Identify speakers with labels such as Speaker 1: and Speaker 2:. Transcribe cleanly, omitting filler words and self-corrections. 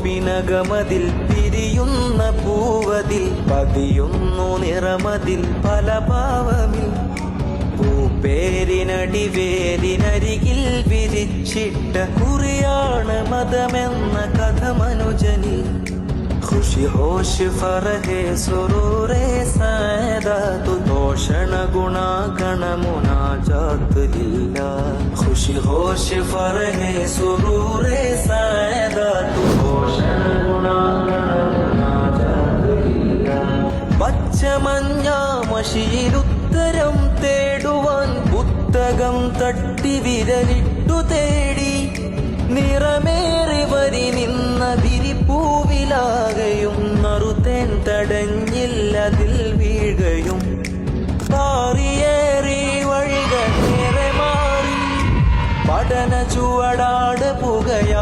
Speaker 1: പിനകമതിൽ പിരിയുന്ന പൂവതിൽ പതിയുന്നു നിറമതിൽ പല ഭാവമിൽ പൂപ്പേരിനടിവേരിനരികിൽ വിരിച്ചിട്ട കുറിയാണ് മതമെന്ന കഥ മനുജനിൽ खुशी होश फरहे सुरूरे सायदातु तोषण गुणा गण मुनाजात लिल्ला खुशी होश फरहे सुरूरे सायदातु तोषण गुणा गण मुनाजात लिल्ला പച്ചമഞ്ഞാമഷിയിലുത്തരം തേടുവാൻ പുസ്തകം തട്ടി വിരലിട്ടു തേടി നിറമേറി വരി നിന്ന വിരിപ്പൂവിലാകയും നറുതേൻ തടഞ്ഞില്ലതിൽ വീഴുകയും പാറിയേറി വഴികളേറെ മാറി പഠന ചുവടാട് പുകയാ